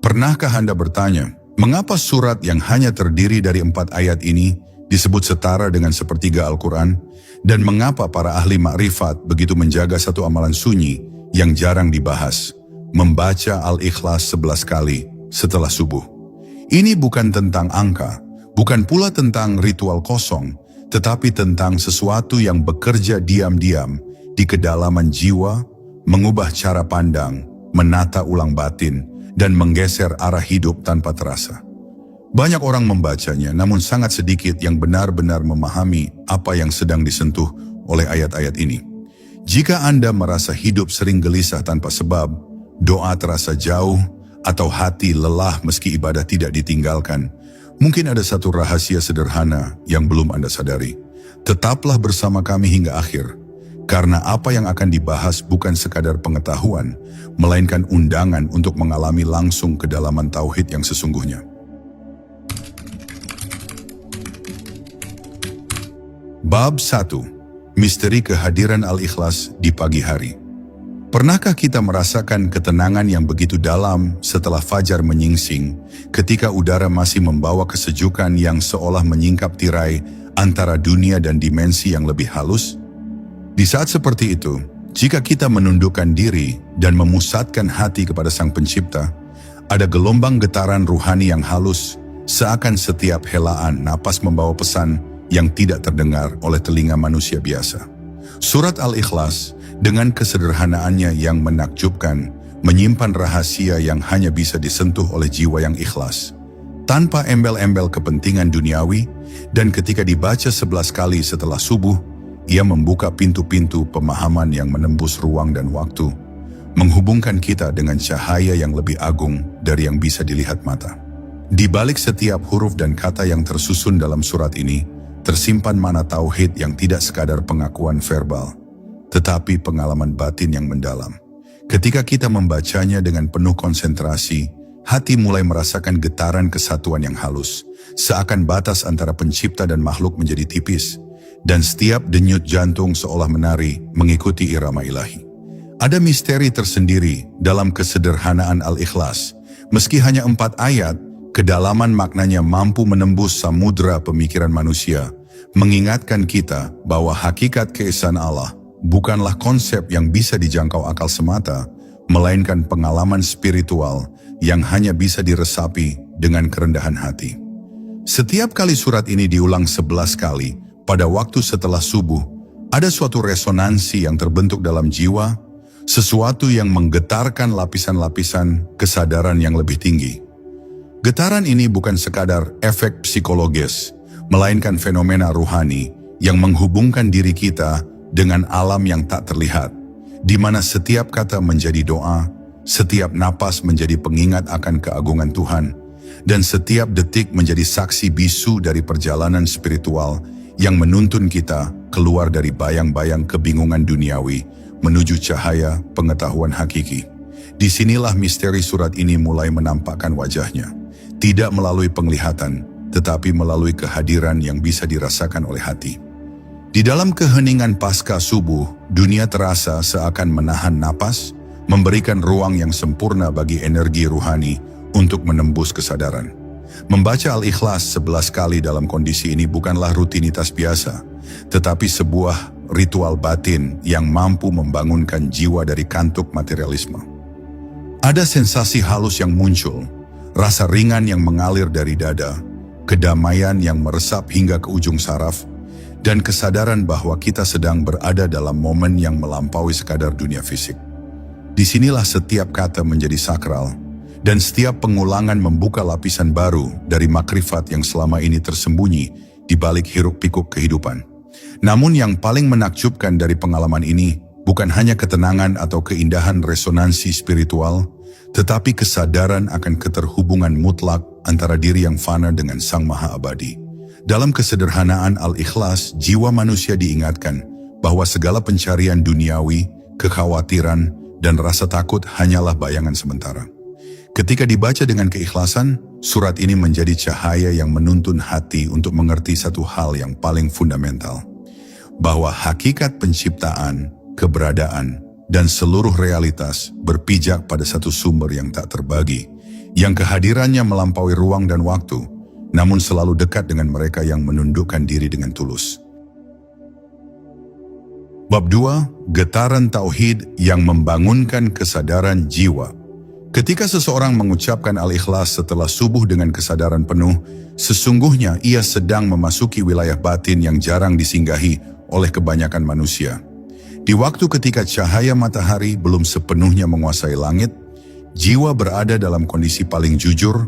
Pernahkah Anda bertanya, mengapa surat yang hanya terdiri dari 4 ayat ini disebut setara dengan sepertiga Al-Quran? Dan mengapa para ahli makrifat begitu menjaga satu amalan sunyi yang jarang dibahas, membaca Al-Ikhlas 11 kali setelah subuh? Ini bukan tentang angka, bukan pula tentang ritual kosong, tetapi tentang sesuatu yang bekerja diam-diam di kedalaman jiwa, mengubah cara pandang, menata ulang batin, dan menggeser arah hidup tanpa terasa. Banyak orang membacanya, namun sangat sedikit yang benar-benar memahami apa yang sedang disentuh oleh ayat-ayat ini. Jika Anda merasa hidup sering gelisah tanpa sebab, doa terasa jauh, atau hati lelah meski ibadah tidak ditinggalkan, mungkin ada satu rahasia sederhana yang belum Anda sadari. Tetaplah bersama kami hingga akhir, karena apa yang akan dibahas bukan sekadar pengetahuan, melainkan undangan untuk mengalami langsung kedalaman tauhid yang sesungguhnya. Bab 1. Misteri kehadiran Al-Ikhlas di pagi hari. Pernahkah kita merasakan ketenangan yang begitu dalam setelah fajar menyingsing, ketika udara masih membawa kesejukan yang seolah menyingkap tirai antara dunia dan dimensi yang lebih halus? Di saat seperti itu, jika kita menundukkan diri dan memusatkan hati kepada Sang Pencipta, ada gelombang getaran ruhani yang halus, seakan setiap helaan napas membawa pesan yang tidak terdengar oleh telinga manusia biasa. Surat Al-Ikhlas, dengan kesederhanaannya yang menakjubkan, menyimpan rahasia yang hanya bisa disentuh oleh jiwa yang ikhlas, tanpa embel-embel kepentingan duniawi, dan ketika dibaca 11 kali setelah subuh, ia membuka pintu-pintu pemahaman yang menembus ruang dan waktu, menghubungkan kita dengan cahaya yang lebih agung dari yang bisa dilihat mata. Di balik setiap huruf dan kata yang tersusun dalam surat ini, tersimpan makna tauhid yang tidak sekadar pengakuan verbal, tetapi pengalaman batin yang mendalam. Ketika kita membacanya dengan penuh konsentrasi, hati mulai merasakan getaran kesatuan yang halus, seakan batas antara pencipta dan makhluk menjadi tipis, dan setiap denyut jantung seolah menari mengikuti irama ilahi. Ada misteri tersendiri dalam kesederhanaan Al-Ikhlas. Meski hanya 4 ayat, kedalaman maknanya mampu menembus samudra pemikiran manusia, mengingatkan kita bahwa hakikat keesaan Allah bukanlah konsep yang bisa dijangkau akal semata, melainkan pengalaman spiritual yang hanya bisa diresapi dengan kerendahan hati. Setiap kali surat ini diulang 11 kali, pada waktu setelah subuh, ada suatu resonansi yang terbentuk dalam jiwa, sesuatu yang menggetarkan lapisan-lapisan kesadaran yang lebih tinggi. Getaran ini bukan sekadar efek psikologis, melainkan fenomena ruhani yang menghubungkan diri kita dengan alam yang tak terlihat, di mana setiap kata menjadi doa, setiap napas menjadi pengingat akan keagungan Tuhan, dan setiap detik menjadi saksi bisu dari perjalanan spiritual yang menuntun kita keluar dari bayang-bayang kebingungan duniawi menuju cahaya pengetahuan hakiki. Disinilah misteri surat ini mulai menampakkan wajahnya, tidak melalui penglihatan, tetapi melalui kehadiran yang bisa dirasakan oleh hati. Di dalam keheningan pasca subuh, dunia terasa seakan menahan napas, memberikan ruang yang sempurna bagi energi ruhani untuk menembus kesadaran. Membaca Al-Ikhlas 11 kali dalam kondisi ini bukanlah rutinitas biasa, tetapi sebuah ritual batin yang mampu membangunkan jiwa dari kantuk materialisme. Ada sensasi halus yang muncul, rasa ringan yang mengalir dari dada, kedamaian yang meresap hingga ke ujung saraf, dan kesadaran bahwa kita sedang berada dalam momen yang melampaui sekadar dunia fisik. Disinilah setiap kata menjadi sakral, dan setiap pengulangan membuka lapisan baru dari makrifat yang selama ini tersembunyi di balik hiruk-pikuk kehidupan. Namun yang paling menakjubkan dari pengalaman ini bukan hanya ketenangan atau keindahan resonansi spiritual, tetapi kesadaran akan keterhubungan mutlak antara diri yang fana dengan Sang Maha Abadi. Dalam kesederhanaan Al-Ikhlas, jiwa manusia diingatkan bahwa segala pencarian duniawi, kekhawatiran, dan rasa takut hanyalah bayangan sementara. Ketika dibaca dengan keikhlasan, surat ini menjadi cahaya yang menuntun hati untuk mengerti satu hal yang paling fundamental, bahwa hakikat penciptaan, keberadaan, dan seluruh realitas berpijak pada satu sumber yang tak terbagi, yang kehadirannya melampaui ruang dan waktu, namun selalu dekat dengan mereka yang menundukkan diri dengan tulus. Bab 2. Getaran Tauhid yang membangunkan kesadaran jiwa. Ketika seseorang mengucapkan Al-Ikhlas setelah subuh dengan kesadaran penuh, sesungguhnya ia sedang memasuki wilayah batin yang jarang disinggahi oleh kebanyakan manusia. Di waktu ketika cahaya matahari belum sepenuhnya menguasai langit, jiwa berada dalam kondisi paling jujur,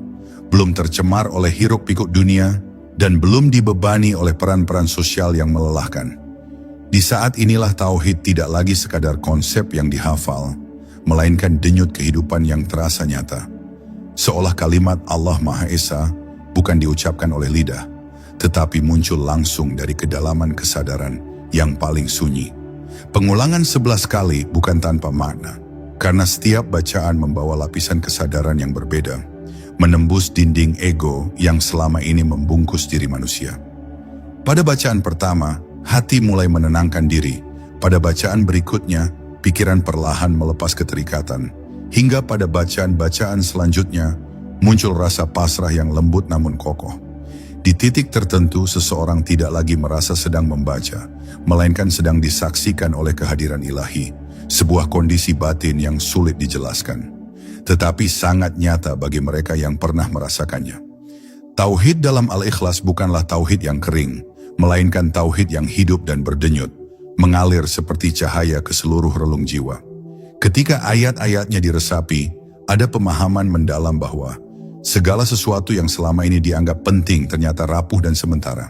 belum tercemar oleh hiruk-pikuk dunia, dan belum dibebani oleh peran-peran sosial yang melelahkan. Di saat inilah tauhid tidak lagi sekadar konsep yang dihafal, melainkan denyut kehidupan yang terasa nyata. Seolah kalimat Allah Maha Esa bukan diucapkan oleh lidah, tetapi muncul langsung dari kedalaman kesadaran yang paling sunyi. Pengulangan 11 kali bukan tanpa makna, karena setiap bacaan membawa lapisan kesadaran yang berbeda, menembus dinding ego yang selama ini membungkus diri manusia. Pada bacaan pertama, hati mulai menenangkan diri. Pada bacaan berikutnya, pikiran perlahan melepas keterikatan. Hingga pada bacaan-bacaan selanjutnya, muncul rasa pasrah yang lembut namun kokoh. Di titik tertentu, seseorang tidak lagi merasa sedang membaca, melainkan sedang disaksikan oleh kehadiran ilahi, sebuah kondisi batin yang sulit dijelaskan, tetapi sangat nyata bagi mereka yang pernah merasakannya. Tauhid dalam Al-Ikhlas bukanlah tauhid yang kering, melainkan tauhid yang hidup dan berdenyut, mengalir seperti cahaya ke seluruh relung jiwa. Ketika ayat-ayatnya diresapi, ada pemahaman mendalam bahwa segala sesuatu yang selama ini dianggap penting ternyata rapuh dan sementara.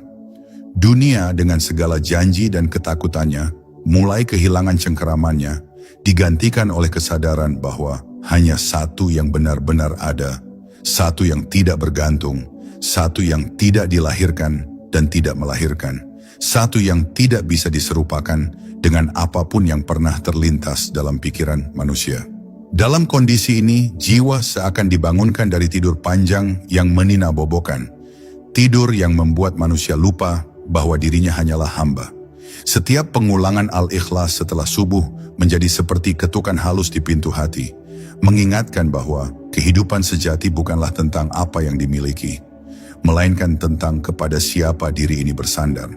Dunia dengan segala janji dan ketakutannya mulai kehilangan cengkeramannya, digantikan oleh kesadaran bahwa hanya satu yang benar-benar ada, satu yang tidak bergantung, satu yang tidak dilahirkan dan tidak melahirkan, satu yang tidak bisa diserupakan dengan apapun yang pernah terlintas dalam pikiran manusia. Dalam kondisi ini, jiwa seakan dibangunkan dari tidur panjang yang meninabobokan, tidur yang membuat manusia lupa bahwa dirinya hanyalah hamba. Setiap pengulangan Al-Ikhlas setelah subuh menjadi seperti ketukan halus di pintu hati, mengingatkan bahwa kehidupan sejati bukanlah tentang apa yang dimiliki, melainkan tentang kepada siapa diri ini bersandar.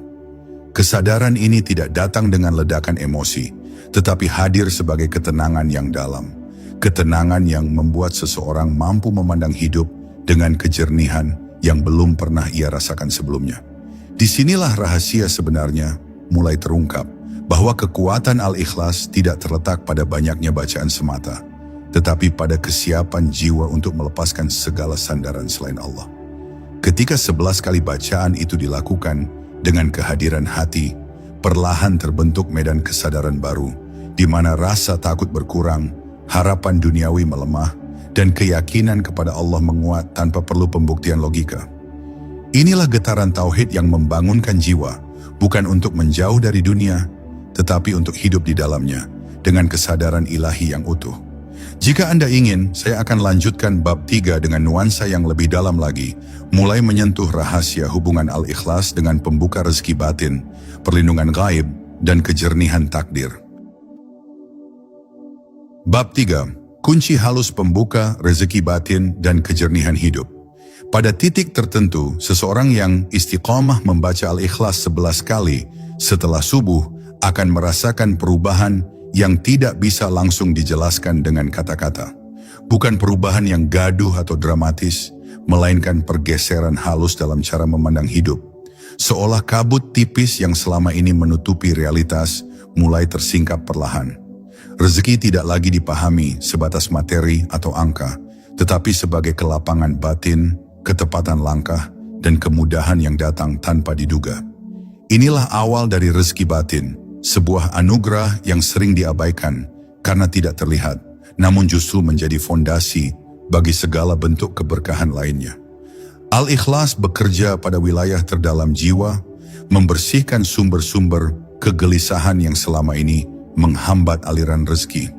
Kesadaran ini tidak datang dengan ledakan emosi, tetapi hadir sebagai ketenangan yang dalam. Ketenangan yang membuat seseorang mampu memandang hidup dengan kejernihan yang belum pernah ia rasakan sebelumnya. Disinilah rahasia sebenarnya mulai terungkap, bahwa kekuatan Al-Ikhlas tidak terletak pada banyaknya bacaan semata, tetapi pada kesiapan jiwa untuk melepaskan segala sandaran selain Allah. Ketika 11 kali bacaan itu dilakukan dengan kehadiran hati, perlahan terbentuk medan kesadaran baru, di mana rasa takut berkurang, harapan duniawi melemah, dan keyakinan kepada Allah menguat tanpa perlu pembuktian logika. Inilah getaran tauhid yang membangunkan jiwa, bukan untuk menjauh dari dunia, tetapi untuk hidup di dalamnya, dengan kesadaran ilahi yang utuh. Jika Anda ingin, saya akan lanjutkan bab 3 dengan nuansa yang lebih dalam lagi, mulai menyentuh rahasia hubungan Al-Ikhlas dengan pembuka rezeki batin, perlindungan gaib, dan kejernihan takdir. Bab 3. Kunci halus pembuka rezeki batin dan kejernihan hidup. Pada titik tertentu, seseorang yang istiqamah membaca Al-Ikhlas 11 kali setelah subuh akan merasakan perubahan yang tidak bisa langsung dijelaskan dengan kata-kata. Bukan perubahan yang gaduh atau dramatis, melainkan pergeseran halus dalam cara memandang hidup. Seolah kabut tipis yang selama ini menutupi realitas mulai tersingkap perlahan. Rezeki tidak lagi dipahami sebatas materi atau angka, tetapi sebagai kelapangan batin, ketepatan langkah, dan kemudahan yang datang tanpa diduga. Inilah awal dari rezeki batin, sebuah anugerah yang sering diabaikan karena tidak terlihat, namun justru menjadi fondasi bagi segala bentuk keberkahan lainnya. Al-Ikhlas bekerja pada wilayah terdalam jiwa, membersihkan sumber-sumber kegelisahan yang selama ini menghambat aliran rezeki.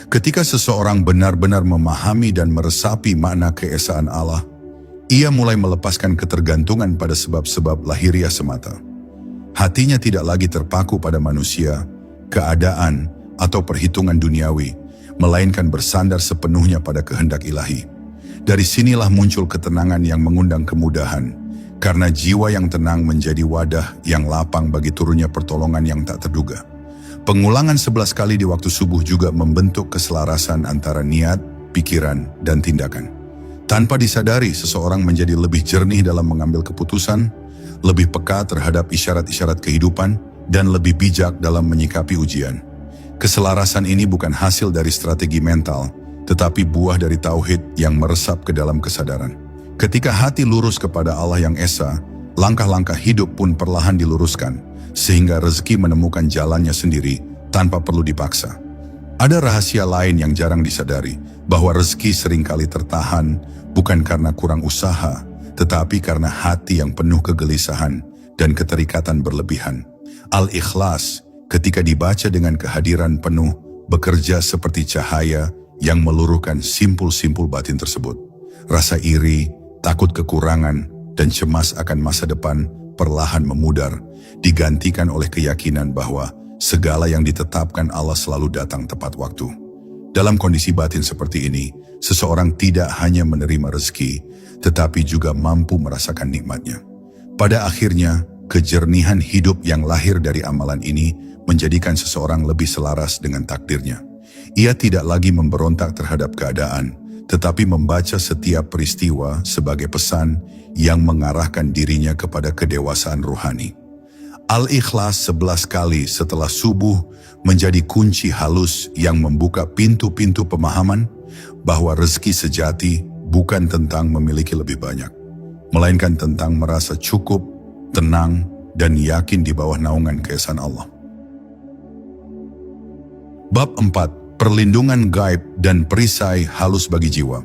Ketika seseorang benar-benar memahami dan meresapi makna keesaan Allah, ia mulai melepaskan ketergantungan pada sebab-sebab lahiriah semata. Hatinya tidak lagi terpaku pada manusia, keadaan, atau perhitungan duniawi, melainkan bersandar sepenuhnya pada kehendak ilahi. Dari sinilah muncul ketenangan yang mengundang kemudahan, karena jiwa yang tenang menjadi wadah yang lapang bagi turunnya pertolongan yang tak terduga. Pengulangan 11 kali di waktu subuh juga membentuk keselarasan antara niat, pikiran, dan tindakan. Tanpa disadari, seseorang menjadi lebih jernih dalam mengambil keputusan, lebih peka terhadap isyarat-isyarat kehidupan, dan lebih bijak dalam menyikapi ujian. Keselarasan ini bukan hasil dari strategi mental, tetapi buah dari tauhid yang meresap ke dalam kesadaran. Ketika hati lurus kepada Allah yang Esa, langkah-langkah hidup pun perlahan diluruskan, sehingga rezeki menemukan jalannya sendiri tanpa perlu dipaksa. Ada rahasia lain yang jarang disadari, bahwa rezeki seringkali tertahan bukan karena kurang usaha, tetapi karena hati yang penuh kegelisahan dan keterikatan berlebihan. Al-Ikhlas, ketika dibaca dengan kehadiran penuh, bekerja seperti cahaya yang meluruhkan simpul-simpul batin tersebut. Rasa iri, takut kekurangan, dan cemas akan masa depan perlahan memudar, digantikan oleh keyakinan bahwa segala yang ditetapkan Allah selalu datang tepat waktu. Dalam kondisi batin seperti ini, seseorang tidak hanya menerima rezeki, tetapi juga mampu merasakan nikmatnya. Pada akhirnya, kejernihan hidup yang lahir dari amalan ini menjadikan seseorang lebih selaras dengan takdirnya. Ia tidak lagi memberontak terhadap keadaan, tetapi membaca setiap peristiwa sebagai pesan yang mengarahkan dirinya kepada kedewasaan ruhani. Al-Ikhlas 11 kali setelah subuh menjadi kunci halus yang membuka pintu-pintu pemahaman bahwa rezeki sejati bukan tentang memiliki lebih banyak, melainkan tentang merasa cukup, tenang, dan yakin di bawah naungan keesaan Allah. Bab 4. Perlindungan gaib dan perisai halus bagi jiwa.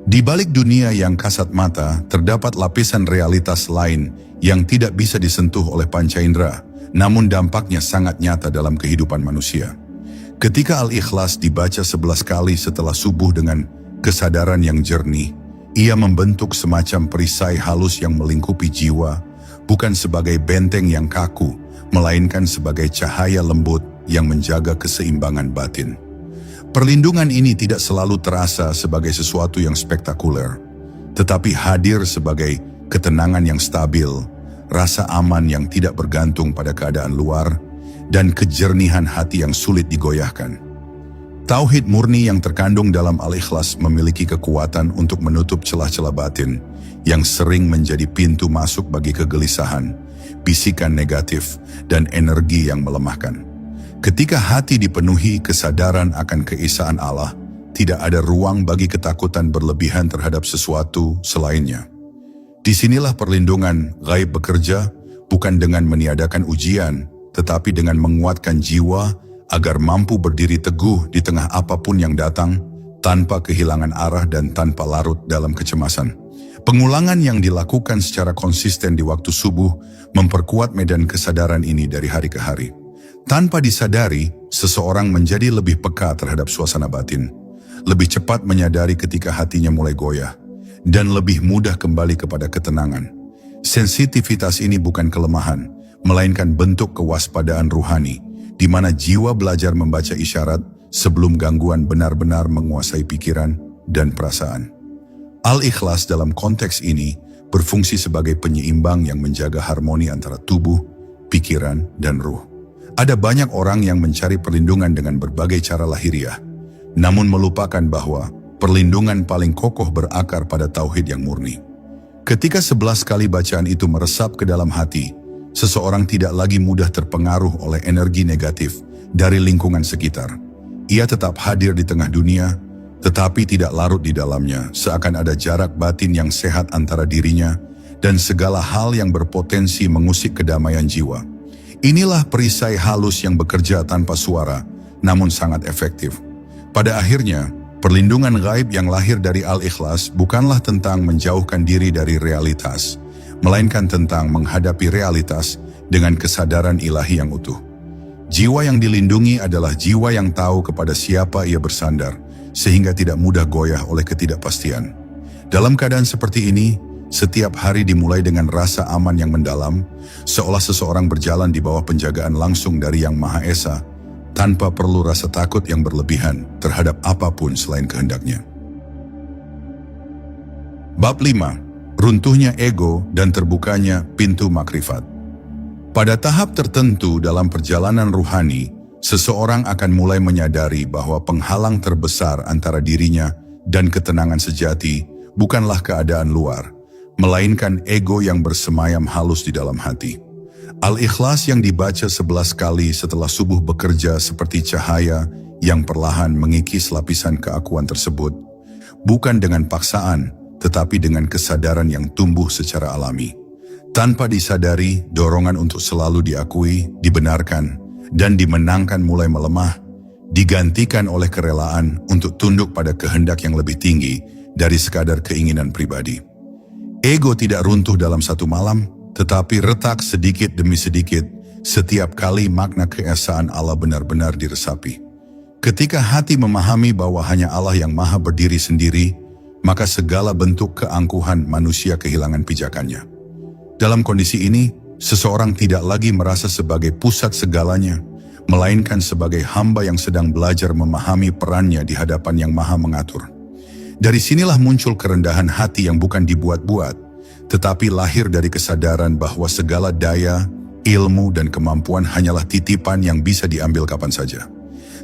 Di balik dunia yang kasat mata, terdapat lapisan realitas lain yang tidak bisa disentuh oleh panca indera, namun dampaknya sangat nyata dalam kehidupan manusia. Ketika Al-Ikhlas dibaca 11 kali setelah subuh dengan kesadaran yang jernih, ia membentuk semacam perisai halus yang melingkupi jiwa, bukan sebagai benteng yang kaku, melainkan sebagai cahaya lembut yang menjaga keseimbangan batin. Perlindungan ini tidak selalu terasa sebagai sesuatu yang spektakuler, tetapi hadir sebagai ketenangan yang stabil, rasa aman yang tidak bergantung pada keadaan luar, dan kejernihan hati yang sulit digoyahkan. Tauhid murni yang terkandung dalam Al-Ikhlas memiliki kekuatan untuk menutup celah-celah batin yang sering menjadi pintu masuk bagi kegelisahan, bisikan negatif, dan energi yang melemahkan. Ketika hati dipenuhi kesadaran akan keesaan Allah, tidak ada ruang bagi ketakutan berlebihan terhadap sesuatu selainnya. Disinilah perlindungan gaib bekerja, bukan dengan meniadakan ujian, tetapi dengan menguatkan jiwa agar mampu berdiri teguh di tengah apapun yang datang, tanpa kehilangan arah dan tanpa larut dalam kecemasan. Pengulangan yang dilakukan secara konsisten di waktu subuh memperkuat medan kesadaran ini dari hari ke hari. Tanpa disadari, seseorang menjadi lebih peka terhadap suasana batin, lebih cepat menyadari ketika hatinya mulai goyah, dan lebih mudah kembali kepada ketenangan. Sensitivitas ini bukan kelemahan, melainkan bentuk kewaspadaan ruhani, di mana jiwa belajar membaca isyarat sebelum gangguan benar-benar menguasai pikiran dan perasaan. Al-Ikhlas dalam konteks ini berfungsi sebagai penyeimbang yang menjaga harmoni antara tubuh, pikiran, dan ruh. Ada banyak orang yang mencari perlindungan dengan berbagai cara lahiriah, namun melupakan bahwa perlindungan paling kokoh berakar pada tauhid yang murni. Ketika 11 kali bacaan itu meresap ke dalam hati, seseorang tidak lagi mudah terpengaruh oleh energi negatif dari lingkungan sekitar. Ia tetap hadir di tengah dunia, tetapi tidak larut di dalamnya, seakan ada jarak batin yang sehat antara dirinya dan segala hal yang berpotensi mengusik kedamaian jiwa. Inilah perisai halus yang bekerja tanpa suara, namun sangat efektif. Pada akhirnya, perlindungan gaib yang lahir dari Al-Ikhlas bukanlah tentang menjauhkan diri dari realitas, melainkan tentang menghadapi realitas dengan kesadaran ilahi yang utuh. Jiwa yang dilindungi adalah jiwa yang tahu kepada siapa ia bersandar, sehingga tidak mudah goyah oleh ketidakpastian. Dalam keadaan seperti ini, setiap hari dimulai dengan rasa aman yang mendalam, seolah seseorang berjalan di bawah penjagaan langsung dari Yang Maha Esa, tanpa perlu rasa takut yang berlebihan terhadap apapun selain kehendaknya. Bab 5. Runtuhnya ego dan terbukanya pintu makrifat. Pada tahap tertentu dalam perjalanan ruhani, seseorang akan mulai menyadari bahwa penghalang terbesar antara dirinya dan ketenangan sejati bukanlah keadaan luar, melainkan ego yang bersemayam halus di dalam hati. Al-Ikhlas yang dibaca 11 kali setelah subuh bekerja seperti cahaya yang perlahan mengikis lapisan keakuan tersebut, bukan dengan paksaan, tetapi dengan kesadaran yang tumbuh secara alami. Tanpa disadari, dorongan untuk selalu diakui, dibenarkan, dan dimenangkan mulai melemah, digantikan oleh kerelaan untuk tunduk pada kehendak yang lebih tinggi dari sekadar keinginan pribadi. Ego tidak runtuh dalam satu malam, tetapi retak sedikit demi sedikit setiap kali makna keesaan Allah benar-benar diresapi. Ketika hati memahami bahwa hanya Allah yang maha berdiri sendiri, maka segala bentuk keangkuhan manusia kehilangan pijakannya. Dalam kondisi ini, seseorang tidak lagi merasa sebagai pusat segalanya, melainkan sebagai hamba yang sedang belajar memahami perannya di hadapan yang maha mengatur. Dari sinilah muncul kerendahan hati yang bukan dibuat-buat, tetapi lahir dari kesadaran bahwa segala daya, ilmu, dan kemampuan hanyalah titipan yang bisa diambil kapan saja.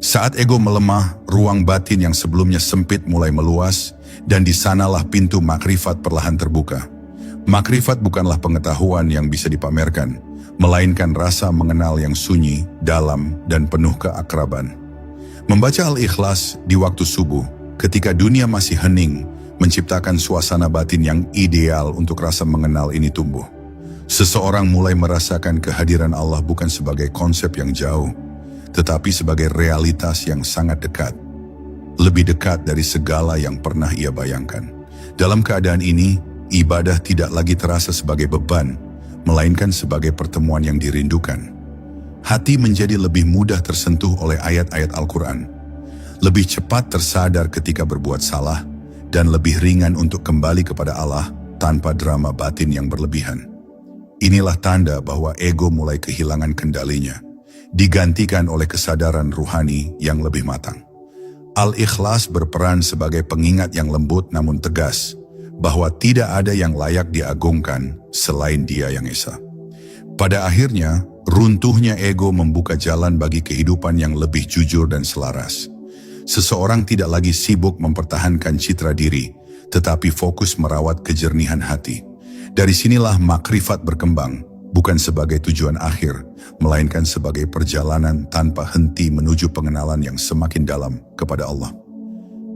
Saat ego melemah, ruang batin yang sebelumnya sempit mulai meluas, dan di sanalah pintu makrifat perlahan terbuka. Makrifat bukanlah pengetahuan yang bisa dipamerkan, melainkan rasa mengenal yang sunyi, dalam, dan penuh keakraban. Membaca Al-Ikhlas di waktu subuh, ketika dunia masih hening, menciptakan suasana batin yang ideal untuk rasa mengenal ini tumbuh. Seseorang mulai merasakan kehadiran Allah bukan sebagai konsep yang jauh, tetapi sebagai realitas yang sangat dekat. Lebih dekat dari segala yang pernah ia bayangkan. Dalam keadaan ini, ibadah tidak lagi terasa sebagai beban, melainkan sebagai pertemuan yang dirindukan. Hati menjadi lebih mudah tersentuh oleh ayat-ayat Al-Quran, lebih cepat tersadar ketika berbuat salah, dan lebih ringan untuk kembali kepada Allah tanpa drama batin yang berlebihan. Inilah tanda bahwa ego mulai kehilangan kendalinya, digantikan oleh kesadaran ruhani yang lebih matang. Al-Ikhlas berperan sebagai pengingat yang lembut namun tegas, bahwa tidak ada yang layak diagungkan selain Dia yang Esa. Pada akhirnya, runtuhnya ego membuka jalan bagi kehidupan yang lebih jujur dan selaras. Seseorang tidak lagi sibuk mempertahankan citra diri, tetapi fokus merawat kejernihan hati. Dari sinilah makrifat berkembang, bukan sebagai tujuan akhir, melainkan sebagai perjalanan tanpa henti menuju pengenalan yang semakin dalam kepada Allah.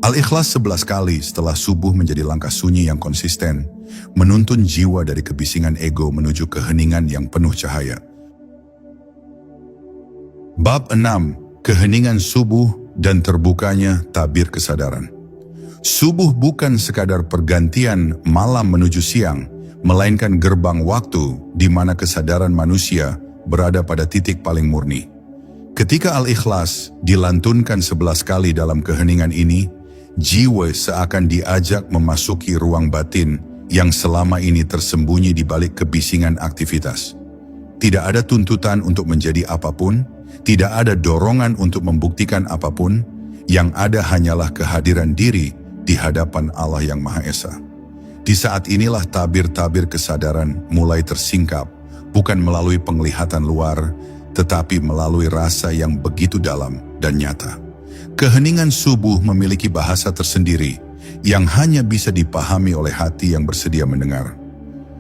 Al-Ikhlas 11 kali setelah subuh menjadi langkah sunyi yang konsisten, menuntun jiwa dari kebisingan ego menuju keheningan yang penuh cahaya. Bab 6. Keheningan subuh dan terbukanya tabir kesadaran. Subuh bukan sekadar pergantian malam menuju siang, melainkan gerbang waktu di mana kesadaran manusia berada pada titik paling murni. Ketika Al-Ikhlas dilantunkan 11 kali dalam keheningan ini, jiwa seakan diajak memasuki ruang batin yang selama ini tersembunyi di balik kebisingan aktivitas. Tidak ada tuntutan untuk menjadi apapun, tidak ada dorongan untuk membuktikan apapun, yang ada hanyalah kehadiran diri di hadapan Allah yang Maha Esa. Di saat inilah tabir-tabir kesadaran mulai tersingkap, bukan melalui penglihatan luar, tetapi melalui rasa yang begitu dalam dan nyata. Keheningan subuh memiliki bahasa tersendiri yang hanya bisa dipahami oleh hati yang bersedia mendengar.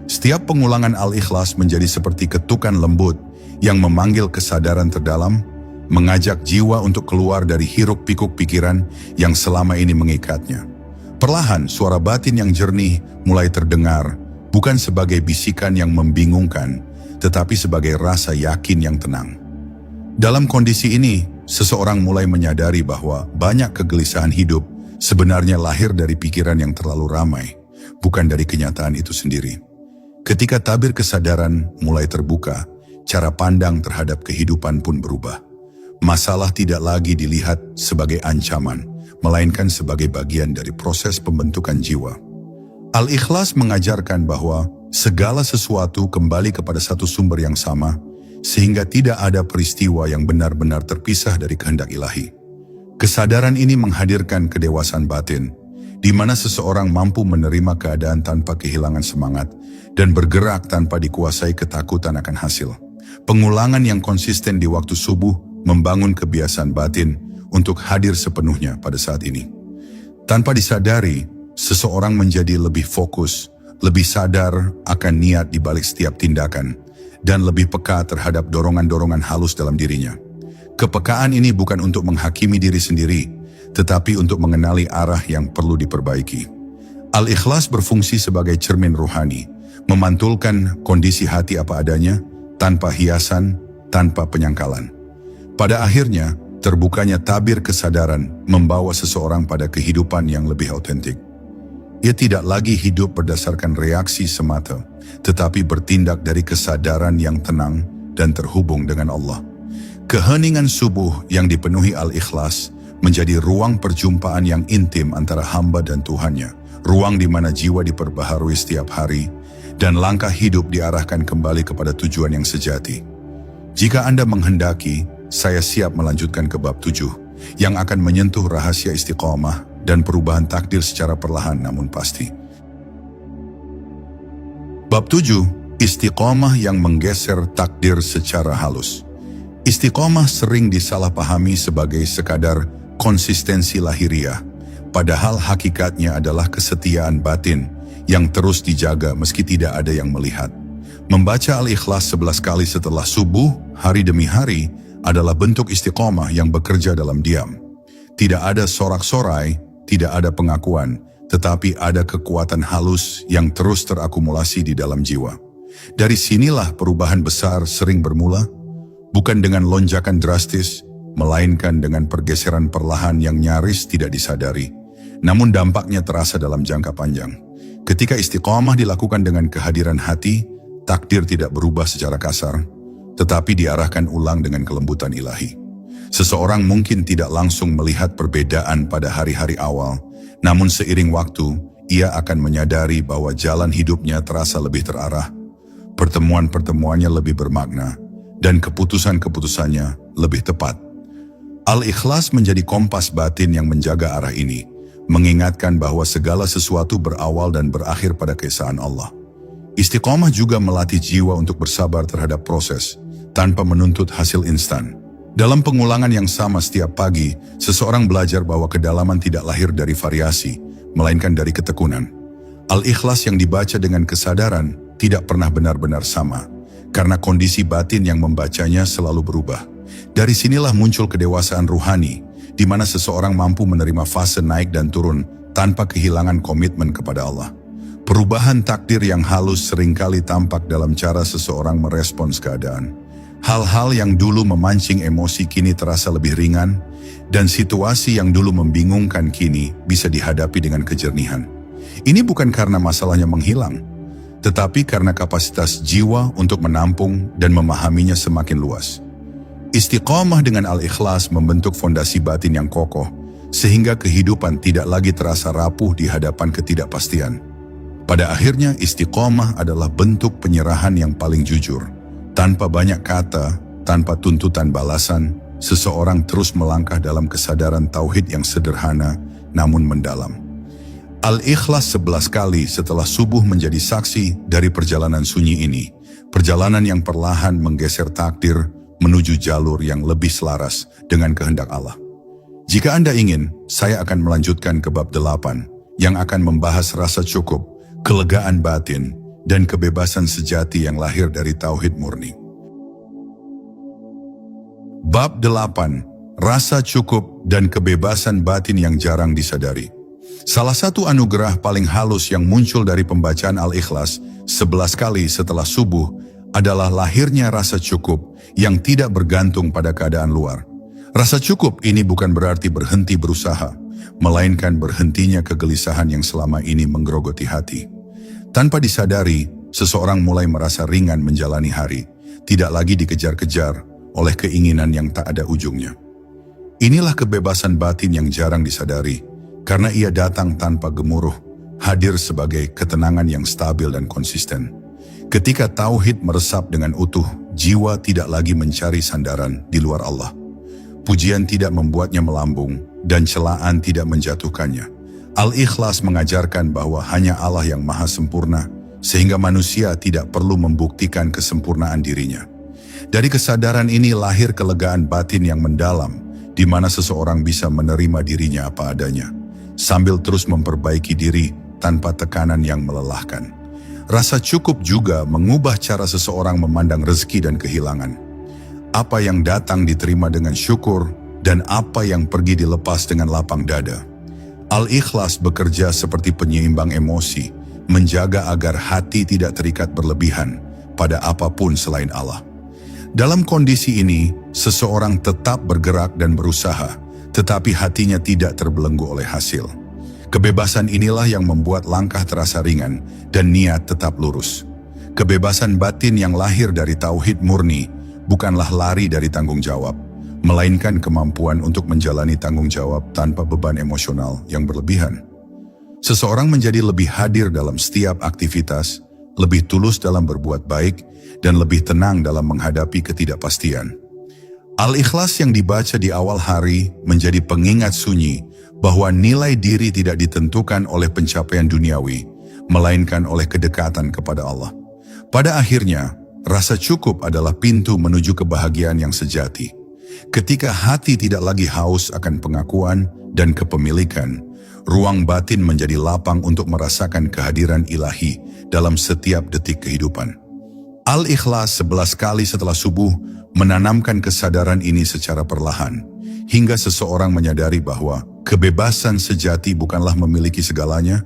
Setiap pengulangan Al-Ikhlas menjadi seperti ketukan lembut yang memanggil kesadaran terdalam, mengajak jiwa untuk keluar dari hiruk-pikuk pikiran yang selama ini mengikatnya. Perlahan suara batin yang jernih mulai terdengar, bukan sebagai bisikan yang membingungkan, tetapi sebagai rasa yakin yang tenang. Dalam kondisi ini, seseorang mulai menyadari bahwa banyak kegelisahan hidup sebenarnya lahir dari pikiran yang terlalu ramai, bukan dari kenyataan itu sendiri. Ketika tabir kesadaran mulai terbuka, cara pandang terhadap kehidupan pun berubah. Masalah tidak lagi dilihat sebagai ancaman, melainkan sebagai bagian dari proses pembentukan jiwa. Al-Ikhlas mengajarkan bahwa segala sesuatu kembali kepada satu sumber yang sama, sehingga tidak ada peristiwa yang benar-benar terpisah dari kehendak ilahi. Kesadaran ini menghadirkan kedewasaan batin, di mana seseorang mampu menerima keadaan tanpa kehilangan semangat dan bergerak tanpa dikuasai ketakutan akan hasil. Pengulangan yang konsisten di waktu subuh membangun kebiasaan batin untuk hadir sepenuhnya pada saat ini. Tanpa disadari, seseorang menjadi lebih fokus, lebih sadar akan niat di balik setiap tindakan, dan lebih peka terhadap dorongan-dorongan halus dalam dirinya. Kepekaan ini bukan untuk menghakimi diri sendiri, tetapi untuk mengenali arah yang perlu diperbaiki. Al-Ikhlas berfungsi sebagai cermin ruhani, memantulkan kondisi hati apa adanya, tanpa hiasan, tanpa penyangkalan. Pada akhirnya, terbukanya tabir kesadaran membawa seseorang pada kehidupan yang lebih autentik. Ia tidak lagi hidup berdasarkan reaksi semata, tetapi bertindak dari kesadaran yang tenang dan terhubung dengan Allah. Keheningan subuh yang dipenuhi Al-Ikhlas menjadi ruang perjumpaan yang intim antara hamba dan Tuhannya, ruang di mana jiwa diperbaharui setiap hari, dan langkah hidup diarahkan kembali kepada tujuan yang sejati. Jika Anda menghendaki, saya siap melanjutkan ke bab 7, yang akan menyentuh rahasia istiqomah dan perubahan takdir secara perlahan namun pasti. Bab 7, istiqomah yang menggeser takdir secara halus. Istiqomah sering disalahpahami sebagai sekadar konsistensi lahiriah, padahal hakikatnya adalah kesetiaan batin yang terus dijaga meski tidak ada yang melihat. Membaca Al-Ikhlas 11 kali setelah subuh, hari demi hari, adalah bentuk istiqomah yang bekerja dalam diam. Tidak ada sorak-sorai, tidak ada pengakuan, tetapi ada kekuatan halus yang terus terakumulasi di dalam jiwa. Dari sinilah perubahan besar sering bermula, bukan dengan lonjakan drastis, melainkan dengan pergeseran perlahan yang nyaris tidak disadari, namun dampaknya terasa dalam jangka panjang. Ketika istiqomah dilakukan dengan kehadiran hati, takdir tidak berubah secara kasar, tetapi diarahkan ulang dengan kelembutan ilahi. Seseorang mungkin tidak langsung melihat perbedaan pada hari-hari awal, namun seiring waktu, ia akan menyadari bahwa jalan hidupnya terasa lebih terarah, pertemuan-pertemuannya lebih bermakna, dan keputusan-keputusannya lebih tepat. Al-Ikhlas menjadi kompas batin yang menjaga arah ini, mengingatkan bahwa segala sesuatu berawal dan berakhir pada keesaan Allah. Istiqomah juga melatih jiwa untuk bersabar terhadap proses, tanpa menuntut hasil instan. Dalam pengulangan yang sama setiap pagi, seseorang belajar bahwa kedalaman tidak lahir dari variasi, melainkan dari ketekunan. Al-Ikhlas yang dibaca dengan kesadaran tidak pernah benar-benar sama, karena kondisi batin yang membacanya selalu berubah. Dari sinilah muncul kedewasaan ruhani, di mana seseorang mampu menerima fase naik dan turun tanpa kehilangan komitmen kepada Allah. Perubahan takdir yang halus seringkali tampak dalam cara seseorang merespons keadaan. Hal-hal yang dulu memancing emosi kini terasa lebih ringan, dan situasi yang dulu membingungkan kini bisa dihadapi dengan kejernihan. Ini bukan karena masalahnya menghilang, tetapi karena kapasitas jiwa untuk menampung dan memahaminya semakin luas. Istiqomah dengan Al-Ikhlas membentuk fondasi batin yang kokoh, sehingga kehidupan tidak lagi terasa rapuh di hadapan ketidakpastian. Pada akhirnya, istiqomah adalah bentuk penyerahan yang paling jujur. Tanpa banyak kata, tanpa tuntutan balasan, seseorang terus melangkah dalam kesadaran tauhid yang sederhana namun mendalam. Al-Ikhlas 11 kali setelah subuh menjadi saksi dari perjalanan sunyi ini, perjalanan yang perlahan menggeser takdir menuju jalur yang lebih selaras dengan kehendak Allah. Jika Anda ingin, saya akan melanjutkan ke bab 8 yang akan membahas rasa cukup, kelegaan batin, dan kebebasan sejati yang lahir dari tauhid murni. Bab 8, rasa cukup dan kebebasan batin yang jarang disadari. Salah satu anugerah paling halus yang muncul dari pembacaan Al-Ikhlas 11 kali setelah subuh adalah lahirnya rasa cukup yang tidak bergantung pada keadaan luar. Rasa cukup ini bukan berarti berhenti berusaha, melainkan berhentinya kegelisahan yang selama ini menggerogoti hati. Tanpa disadari, seseorang mulai merasa ringan menjalani hari, tidak lagi dikejar-kejar oleh keinginan yang tak ada ujungnya. Inilah kebebasan batin yang jarang disadari, karena ia datang tanpa gemuruh, hadir sebagai ketenangan yang stabil dan konsisten. Ketika tauhid meresap dengan utuh, jiwa tidak lagi mencari sandaran di luar Allah. Pujian tidak membuatnya melambung, dan celaan tidak menjatuhkannya. Al-Ikhlas mengajarkan bahwa hanya Allah yang maha sempurna, sehingga manusia tidak perlu membuktikan kesempurnaan dirinya. Dari kesadaran ini lahir kelegaan batin yang mendalam, di mana seseorang bisa menerima dirinya apa adanya, sambil terus memperbaiki diri tanpa tekanan yang melelahkan. Rasa cukup juga mengubah cara seseorang memandang rezeki dan kehilangan. Apa yang datang diterima dengan syukur, dan apa yang pergi dilepas dengan lapang dada. Al-Ikhlas bekerja seperti penyeimbang emosi, menjaga agar hati tidak terikat berlebihan pada apapun selain Allah. Dalam kondisi ini, seseorang tetap bergerak dan berusaha, tetapi hatinya tidak terbelenggu oleh hasil. Kebebasan inilah yang membuat langkah terasa ringan dan niat tetap lurus. Kebebasan batin yang lahir dari tauhid murni bukanlah lari dari tanggung jawab, melainkan kemampuan untuk menjalani tanggung jawab tanpa beban emosional yang berlebihan. Seseorang menjadi lebih hadir dalam setiap aktivitas, lebih tulus dalam berbuat baik, dan lebih tenang dalam menghadapi ketidakpastian. Al-Ikhlas yang dibaca di awal hari menjadi pengingat sunyi bahwa nilai diri tidak ditentukan oleh pencapaian duniawi, melainkan oleh kedekatan kepada Allah. Pada akhirnya, rasa cukup adalah pintu menuju kebahagiaan yang sejati. Ketika hati tidak lagi haus akan pengakuan dan kepemilikan, ruang batin menjadi lapang untuk merasakan kehadiran ilahi dalam setiap detik kehidupan. Al-Ikhlas 11 kali setelah subuh menanamkan kesadaran ini secara perlahan, hingga seseorang menyadari bahwa kebebasan sejati bukanlah memiliki segalanya,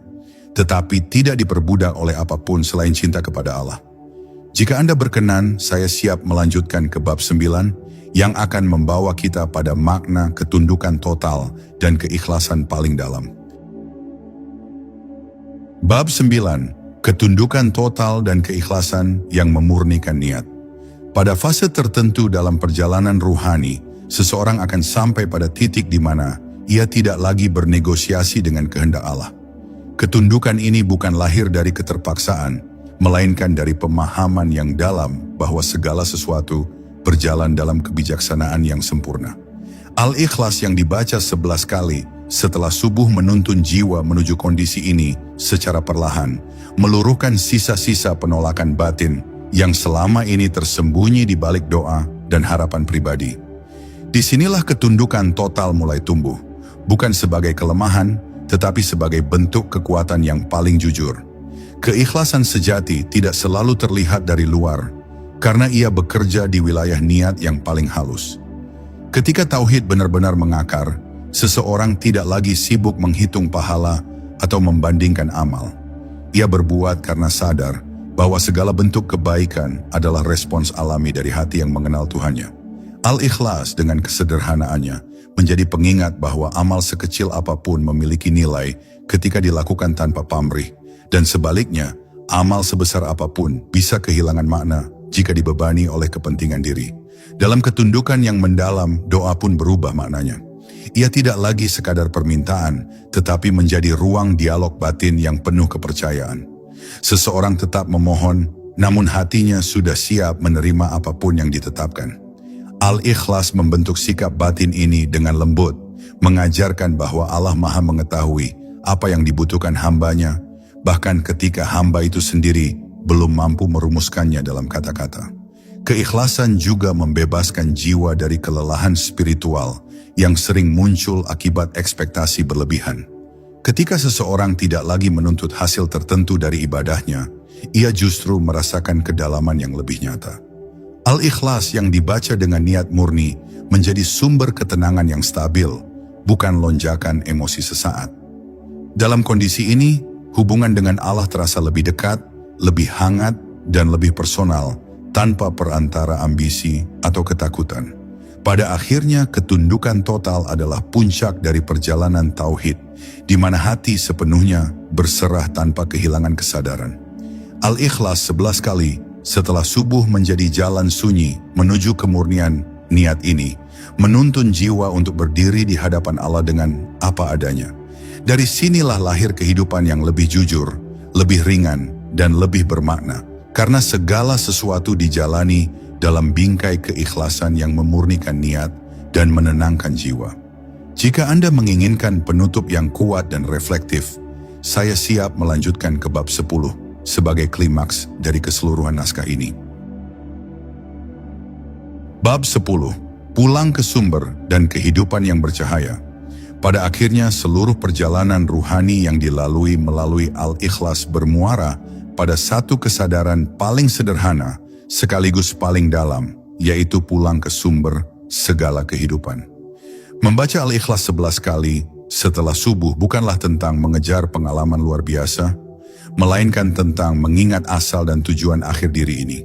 tetapi tidak diperbudak oleh apapun selain cinta kepada Allah. Jika Anda berkenan, saya siap melanjutkan ke bab 9, yang akan membawa kita pada makna ketundukan total dan keikhlasan paling dalam. Bab 9, ketundukan total dan keikhlasan yang memurnikan niat. Pada fase tertentu dalam perjalanan ruhani, seseorang akan sampai pada titik di mana ia tidak lagi bernegosiasi dengan kehendak Allah. Ketundukan ini bukan lahir dari keterpaksaan, melainkan dari pemahaman yang dalam bahwa segala sesuatu berjalan dalam kebijaksanaan yang sempurna. Al-Ikhlas yang dibaca 11 kali setelah subuh menuntun jiwa menuju kondisi ini secara perlahan, meluruhkan sisa-sisa penolakan batin yang selama ini tersembunyi di balik doa dan harapan pribadi. Disinilah ketundukan total mulai tumbuh, bukan sebagai kelemahan, tetapi sebagai bentuk kekuatan yang paling jujur. Keikhlasan sejati tidak selalu terlihat dari luar, karena ia bekerja di wilayah niat yang paling halus. Ketika tauhid benar-benar mengakar, seseorang tidak lagi sibuk menghitung pahala atau membandingkan amal. Ia berbuat karena sadar bahwa segala bentuk kebaikan adalah respons alami dari hati yang mengenal Tuhannya. Al-Ikhlas dengan kesederhanaannya menjadi pengingat bahwa amal sekecil apapun memiliki nilai ketika dilakukan tanpa pamrih, dan sebaliknya, amal sebesar apapun bisa kehilangan makna jika dibebani oleh kepentingan diri. Dalam ketundukan yang mendalam, doa pun berubah maknanya. Ia tidak lagi sekadar permintaan, tetapi menjadi ruang dialog batin yang penuh kepercayaan. Seseorang tetap memohon, namun hatinya sudah siap menerima apapun yang ditetapkan. Al-Ikhlas membentuk sikap batin ini dengan lembut, mengajarkan bahwa Allah Maha mengetahui apa yang dibutuhkan hambanya, bahkan ketika hamba itu sendiri belum mampu merumuskannya dalam kata-kata. Keikhlasan juga membebaskan jiwa dari kelelahan spiritual yang sering muncul akibat ekspektasi berlebihan. Ketika seseorang tidak lagi menuntut hasil tertentu dari ibadahnya, ia justru merasakan kedalaman yang lebih nyata. Al-Ikhlas yang dibaca dengan niat murni menjadi sumber ketenangan yang stabil, bukan lonjakan emosi sesaat. Dalam kondisi ini, hubungan dengan Allah terasa lebih dekat, lebih hangat, dan lebih personal, tanpa perantara ambisi atau ketakutan. Pada akhirnya, ketundukan total adalah puncak dari perjalanan tauhid, di mana hati sepenuhnya berserah tanpa kehilangan kesadaran. Al-Ikhlas 11 kali setelah subuh menjadi jalan sunyi menuju kemurnian niat ini, menuntun jiwa untuk berdiri di hadapan Allah dengan apa adanya. Dari sinilah lahir kehidupan yang lebih jujur, lebih ringan, dan lebih bermakna, karena segala sesuatu dijalani dalam bingkai keikhlasan yang memurnikan niat dan menenangkan jiwa. Jika Anda menginginkan penutup yang kuat dan reflektif, saya siap melanjutkan ke bab 10 sebagai klimaks dari keseluruhan naskah ini. Bab 10, pulang ke sumber dan kehidupan yang bercahaya. Pada akhirnya seluruh perjalanan ruhani yang dilalui melalui Al-Ikhlas bermuara pada satu kesadaran paling sederhana sekaligus paling dalam, yaitu pulang ke sumber segala kehidupan. Membaca Al-Ikhlas 11 kali setelah subuh bukanlah tentang mengejar pengalaman luar biasa, melainkan tentang mengingat asal dan tujuan akhir diri ini.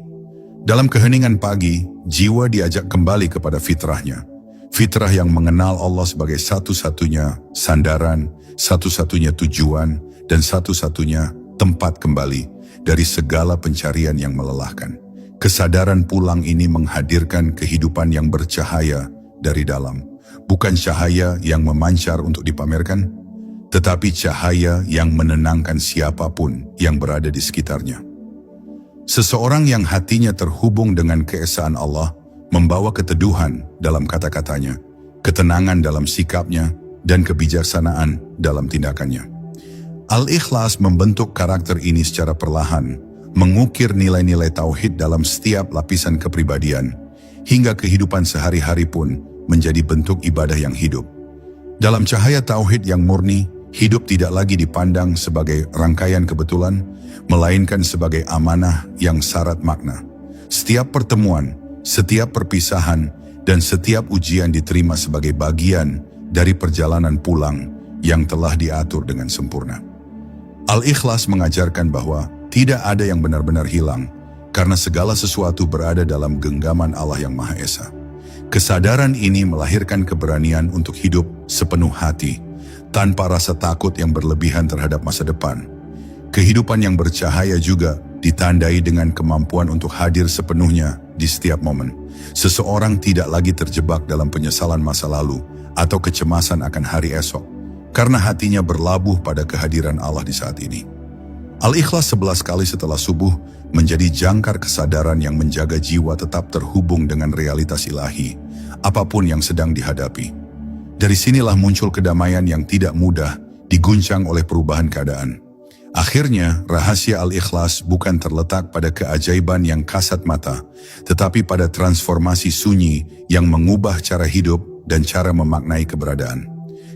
Dalam keheningan pagi, jiwa diajak kembali kepada fitrahnya. Fitrah yang mengenal Allah sebagai satu-satunya sandaran, satu-satunya tujuan, dan satu-satunya tempat kembali dari segala pencarian yang melelahkan. Kesadaran pulang ini menghadirkan kehidupan yang bercahaya dari dalam. Bukan cahaya yang memancar untuk dipamerkan, tetapi cahaya yang menenangkan siapapun yang berada di sekitarnya. Seseorang yang hatinya terhubung dengan keesaan Allah membawa keteduhan dalam kata-katanya, ketenangan dalam sikapnya, dan kebijaksanaan dalam tindakannya. Al-Ikhlas membentuk karakter ini secara perlahan, mengukir nilai-nilai tauhid dalam setiap lapisan kepribadian, hingga kehidupan sehari-hari pun menjadi bentuk ibadah yang hidup. Dalam cahaya tauhid yang murni, hidup tidak lagi dipandang sebagai rangkaian kebetulan, melainkan sebagai amanah yang syarat makna. Setiap pertemuan, setiap perpisahan, dan setiap ujian diterima sebagai bagian dari perjalanan pulang yang telah diatur dengan sempurna. Al-Ikhlas mengajarkan bahwa tidak ada yang benar-benar hilang, karena segala sesuatu berada dalam genggaman Allah yang Maha Esa. Kesadaran ini melahirkan keberanian untuk hidup sepenuh hati, tanpa rasa takut yang berlebihan terhadap masa depan. Kehidupan yang bercahaya juga ditandai dengan kemampuan untuk hadir sepenuhnya di setiap momen. Seseorang tidak lagi terjebak dalam penyesalan masa lalu atau kecemasan akan hari esok, karena hatinya berlabuh pada kehadiran Allah di saat ini. Al-Ikhlas 11 kali setelah subuh menjadi jangkar kesadaran yang menjaga jiwa tetap terhubung dengan realitas ilahi, apapun yang sedang dihadapi. Dari sinilah muncul kedamaian yang tidak mudah diguncang oleh perubahan keadaan. Akhirnya, rahasia Al-Ikhlas bukan terletak pada keajaiban yang kasat mata, tetapi pada transformasi sunyi yang mengubah cara hidup dan cara memaknai keberadaan.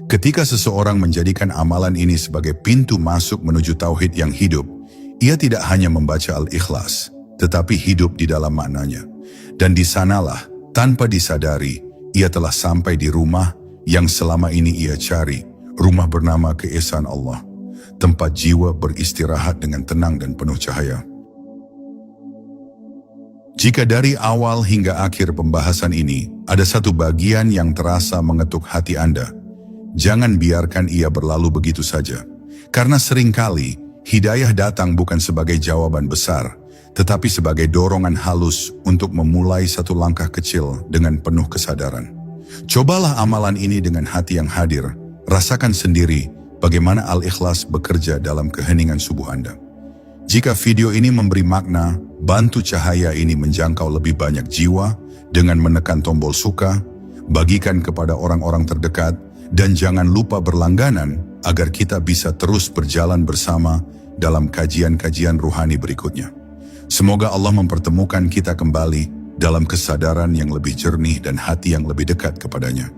Ketika seseorang menjadikan amalan ini sebagai pintu masuk menuju tauhid yang hidup, ia tidak hanya membaca Al-Ikhlas, tetapi hidup di dalam maknanya. Dan di sanalah, tanpa disadari, ia telah sampai di rumah yang selama ini ia cari, rumah bernama keesaan Allah, tempat jiwa beristirahat dengan tenang dan penuh cahaya. Jika dari awal hingga akhir pembahasan ini, ada satu bagian yang terasa mengetuk hati Anda, jangan biarkan ia berlalu begitu saja. Karena seringkali, hidayah datang bukan sebagai jawaban besar, tetapi sebagai dorongan halus untuk memulai satu langkah kecil dengan penuh kesadaran. Cobalah amalan ini dengan hati yang hadir, rasakan sendiri bagaimana Al-Ikhlas bekerja dalam keheningan subuh Anda. Jika video ini memberi makna, bantu cahaya ini menjangkau lebih banyak jiwa dengan menekan tombol suka, bagikan kepada orang-orang terdekat, dan jangan lupa berlangganan agar kita bisa terus berjalan bersama dalam kajian-kajian ruhani berikutnya. Semoga Allah mempertemukan kita kembali dalam kesadaran yang lebih jernih dan hati yang lebih dekat kepadanya.